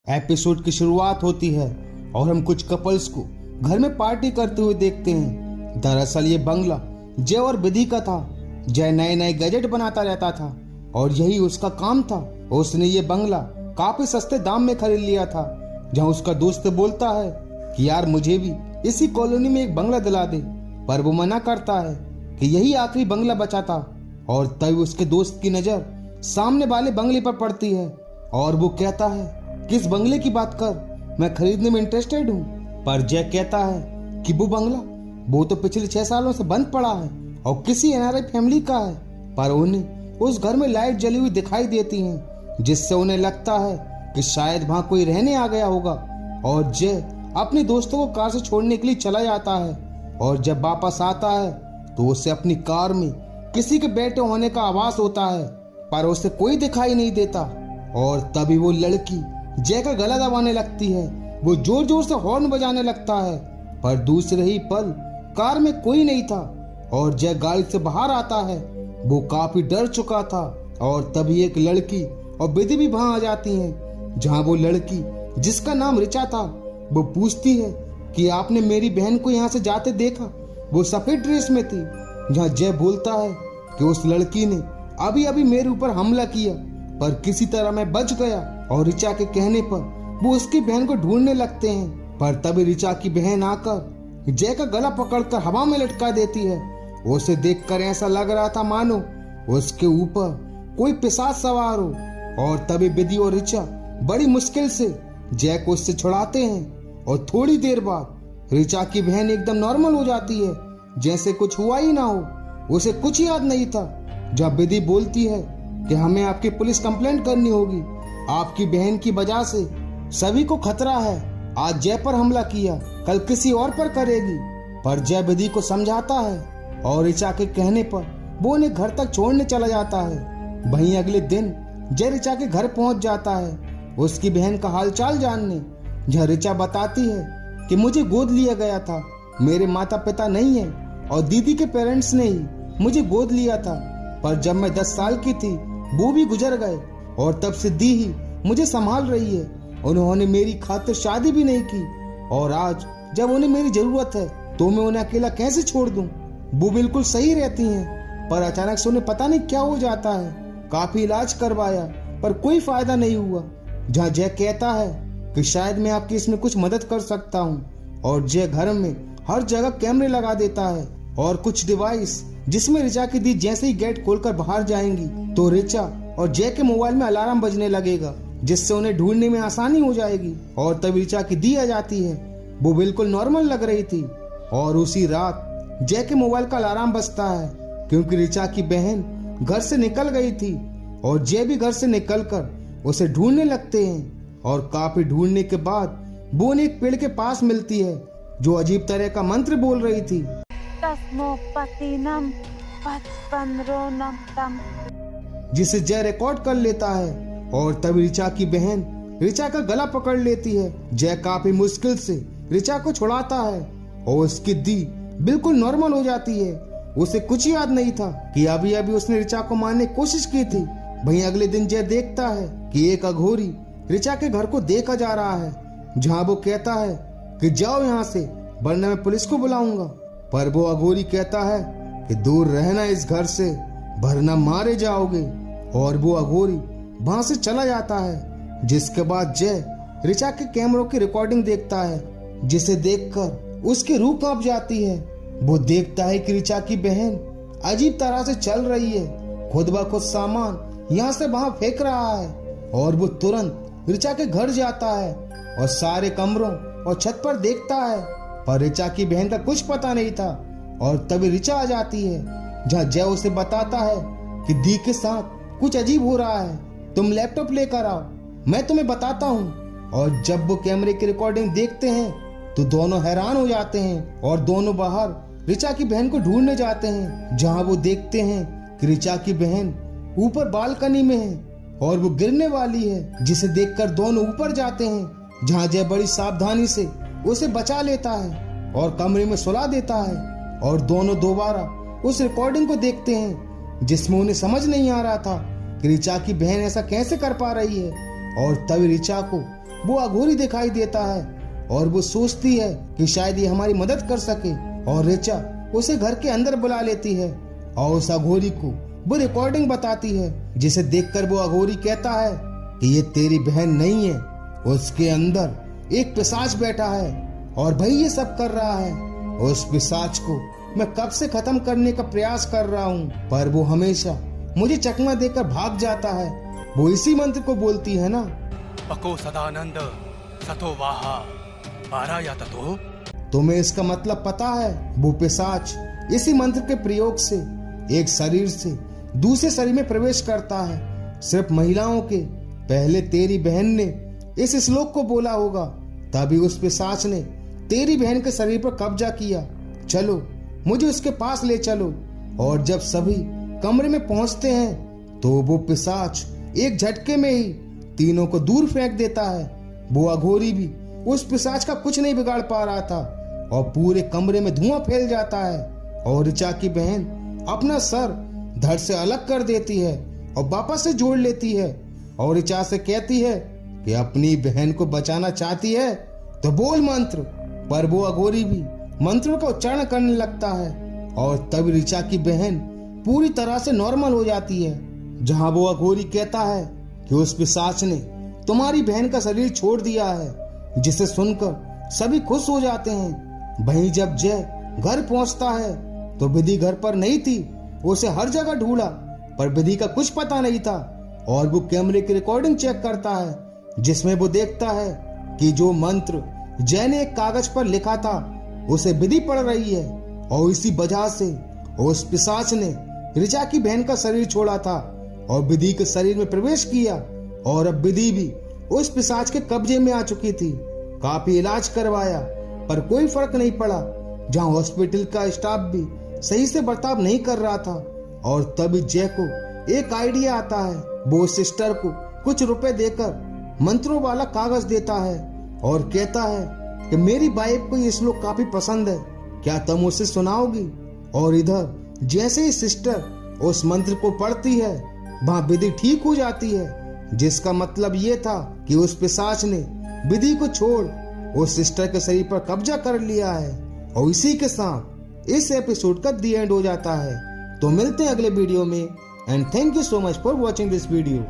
Episode की शुरुआत होती है और हम कुछ कपल्स को घर में पार्टी करते हुए देखते हैं। दरअसल ये बंगला जय और विधि का था। जय नए नए गैजेट बनाता रहता था और यही उसका काम था। उसने ये बंगला काफी सस्ते दाम में खरीद लिया था। जहाँ उसका दोस्त बोलता है कि यार मुझे भी इसी कॉलोनी में एक बंगला दिला दे, पर वो मना करता है कि यही आखिरी बंगला बचा था। और तभी उसके दोस्त की नजर सामने वाले बंगले पर पड़ती है और वो कहता है किस बंगले की बात कर, मैं खरीदने में इंटरेस्टेड हूँ। पर जय कहता है कि वो बंगला वो तो पिछले 6 सालों से बंद पड़ा है और किसी एनआरआई फैमिली का है। पर उन्हें उस घर में लाइट जली हुई दिखाई देती है, जिससे उन्हें लगता है कि शायद वहाँ कोई रहने आ गया होगा। और जय अपने दोस्तों को कार से छोड़ने के लिए चला जाता है और जब वापस आता है तो उसे अपनी कार में किसी के बैठे होने का आभास होता है, पर उसे कोई दिखाई नहीं देता। और तभी वो लड़की जय का गला दबाने लगती है। वो जोर जोर से हॉर्न बजाने लगता है, पर दूसरे ही पल कार में कोई नहीं था और जय गाड़ी से बाहर आता है। वो काफी डर चुका था और तभी एक लड़की और विधि भी वहां आ जाती हैं। जहां वो लड़की जिसका नाम ऋचा था वो पूछती है कि आपने मेरी बहन को यहाँ से जाते देखा, वो सफेद ड्रेस में थी। जहाँ जय बोलता है कि उस लड़की ने अभी अभी मेरे ऊपर हमला किया, पर किसी तरह मैं बच गया। और ऋचा के कहने पर वो उसकी बहन को ढूंढने लगते हैं, पर तभी ऋचा की बहन आकर जय का गला पकड़कर हवा में लटका देती है। उसे देखकर ऐसा लग रहा था मानो उसके ऊपर कोई पिशाच सवार हो। और तभी विधि और ऋचा बड़ी मुश्किल से जय को उससे छुड़ाते हैं और थोड़ी देर बाद ऋचा की बहन एकदम नॉर्मल हो जाती है, जैसे कुछ हुआ ही ना हो। उसे कुछ याद नहीं था। जब विधि बोलती है कि हमें आपकी पुलिस कंप्लेंट करनी होगी, आपकी बहन की वजह से सभी को खतरा है। आज जय पर हमला किया, कल किसी और पर करेगी। पर जय विधि को समझाता है और ऋचा के कहने पर वो उन्हें घर तक छोड़ने चला जाता है। वहीं अगले दिन जय ऋचा के घर पहुंच जाता है उसकी बहन का हालचाल जानने। जहाँ ऋचा बताती है कि मुझे गोद लिया गया था, मेरे माता पिता नहीं है और दीदी के पेरेंट्स ने ही मुझे गोद लिया था, पर जब मैं 10 साल की थी वो भी गुजर गए और तब से दी ही मुझे संभाल रही है। उन्होंने मेरी खातिर शादी भी नहीं की और आज जब उन्हें मेरी जरूरत है तो मैं उन्हें अकेला कैसे छोड़ दूं। वो बिल्कुल सही रहती हैं, पर अचानक से उन्हें पता नहीं क्या हो जाता है। काफी इलाज करवाया पर कोई फायदा नहीं हुआ। जहाँ जय कहता है कि शायद मैं आपकी इसमें कुछ मदद कर सकता हूँ। और जय घर में हर जगह कैमरे लगा देता है और कुछ डिवाइस, जिसमें ऋचा की दी जैसे ही गेट खोलकर बाहर जाएंगी तो ऋचा और जय के मोबाइल में अलार्म बजने लगेगा, जिससे उन्हें ढूंढने में आसानी हो जाएगी। और तब ऋचा की दी आ जाती है। वो बिल्कुल नॉर्मल लग रही थी और उसी रात जय के मोबाइल का अलार्म बजता है, क्योंकि ऋचा की बहन घर से निकल गई थी और जय भी घर से निकलकर उसे ढूंढने लगते हैं। और काफी ढूंढने के बाद वो उन्हें एक पेड़ के पास मिलती है जो अजीब तरह का मंत्र बोल रही थी, जिसे जय रिकॉर्ड कर लेता है। और तभी ऋचा की बहन ऋचा का गला पकड़ लेती है। जय काफी मुश्किल से ऋचा को छुड़ाता है और उसकी दी बिल्कुल नॉर्मल हो जाती है। उसे कुछ याद नहीं था कि अभी अभी उसने ऋचा को मारने की कोशिश की थी। वहीं अगले दिन जय देखता है कि एक अघोरी ऋचा के घर को देखा जा रहा है, जहाँ वो कहता है कि जाओ यहाँ से वरना मैं पुलिस को बुलाऊंगा। पर वो अघोरी कहता है कि दूर रहना इस घर से, वरना मारे जाओगे। और वो अघोरी वहां से चला जाता है। जिसके बाद जय ऋचा के कैमरों की रिकॉर्डिंग देखता है, जिसे देखकर उसकी रूह कांप जाती है। वो देखता है कि ऋचा की बहन अजीब तरह से चल रही है, खुद ब खुद सामान यहाँ से वहां फेंक रहा है। और वो तुरंत ऋचा के घर जाता है और सारे कमरों और छत पर देखता है, पर ऋचा की बहन का कुछ पता नहीं था। और तभी ऋचा आ जाती है, जहाँ जय उसे बताता है कि दी के साथ कुछ अजीब हो रहा है, तुम लैपटॉप लेकर आओ, मैं तुम्हें बताता हूँ। और जब वो कैमरे की रिकॉर्डिंग देखते हैं तो दोनों हैरान हो जाते हैं और दोनों बाहर ऋचा की बहन को ढूंढने जाते हैं। जहाँ वो देखते हैं कि ऋचा की बहन ऊपर बालकनी में है और वो गिरने वाली है, जिसे देखकर दोनों ऊपर जाते हैं। जहाँ जय बड़ी सावधानी से उसे बचा लेता है और कमरे में सुला देता है। और दोनों दोबारा उस रिकॉर्डिंग को देखते हैं, जिसमें उन्हें समझ नहीं आ रहा था कि ऋचा की बहन ऐसा कैसे कर पा रही है। और तभी ऋचा को वो अघोरी दिखाई देता है और वो सोचती है कि शायद ये हमारी मदद कर सके, और ऋचा उसे घर के अंदर बुला लेती है और उस अघोरी को वो रिकॉर्डिंग बताती है, जिसे देखकर वो अघोरी कहता है कि ये तेरी बहन नहीं है, उसके अंदर एक पिशाच बैठा है और भाई ये सब कर रहा है। उस पिशाच को मैं कब से खत्म करने का प्रयास कर रहा हूँ, पर वो हमेशा मुझे चकमा देकर भाग जाता है। वो इसी मंत्र को बोलती है ना, पको सदानंद सतो वाहा पाराया ततो। तुम्हें इसका मतलब पता है? वो पिशाच इसी मंत्र के प्रयोग से एक शरीर से दूसरे शरीर में प्रवेश करता है। सिर्फ महिलाओं के पहले तेरी बहन ने इस श्लोक को बोला होगा, तभी उस पिशाच ने तेरी बहन के शरीर पर कब्जा किया। चलो मुझे उसके पास ले चलो। और जब सभी कमरे में पहुंचते हैं तो वो पिशाच एक झटके में ही तीनों को दूर फेंक देता है। वो अघोरी भी उस पिशाच का कुछ नहीं बिगाड़ पा रहा था और पूरे कमरे में धुआं फैल जाता है। और ऋचा की बहन अपना सर धड़ से अलग कर देती है और वापस से जोड़ लेती है और ऋचा से कहती है कि अपनी बहन को बचाना चाहती है तो बोल मंत्र। पर वो अघोरी भी मंत्रों का उच्चारण करने लगता है और तब ऋचा की बहन पूरी तरह से नॉर्मल हो जाती है। जहां वो अघोरी कहता है कि उस पिशाच ने तुम्हारी बहन का शरीर छोड़ दिया है, जिसे सुनकर सभी खुश हो जाते हैं। वहीं जब जय घर पहुंचता है तो विधि घर पर नहीं थी। उसे हर जगह ढूंढा पर विधि का कुछ पता नहीं था और वो कैमरे की रिकॉर्डिंग चेक करता है, जिसमें वो देखता है कि जो मंत्र जय ने एक कागज पर लिखा था उसे विधि पढ़ रही है। और इसी वजह से उस पिशाच ने ऋचा की बहन का शरीर छोड़ा था और विधि के शरीर में प्रवेश किया। और अब विधि भी उस पिशाच के कब्जे में आ चुकी थी। काफी इलाज करवाया पर कोई फर्क नहीं पड़ा। जहां हॉस्पिटल का स्टाफ भी सही से बर्ताव नहीं कर रहा था और तभी जय को एक आइडिया आता है। वो सिस्टर को कुछ रुपए देकर मंत्रों वाला कागज देता है और कहता है कि मेरी वाइफ को ये श्लोक काफी पसंद है, क्या तुम उसे सुनाओगी? और इधर जैसे ही सिस्टर उस मंत्र को पढ़ती है वहां विधि ठीक हो जाती है, जिसका मतलब ये था कि उस पिशाच ने विधि को छोड़ उस सिस्टर के शरीर पर कब्जा कर लिया है। और इसी के साथ इस एपिसोड का दी एंड हो जाता है। तो मिलते हैं अगले वीडियो में and thank you so much for watching this video.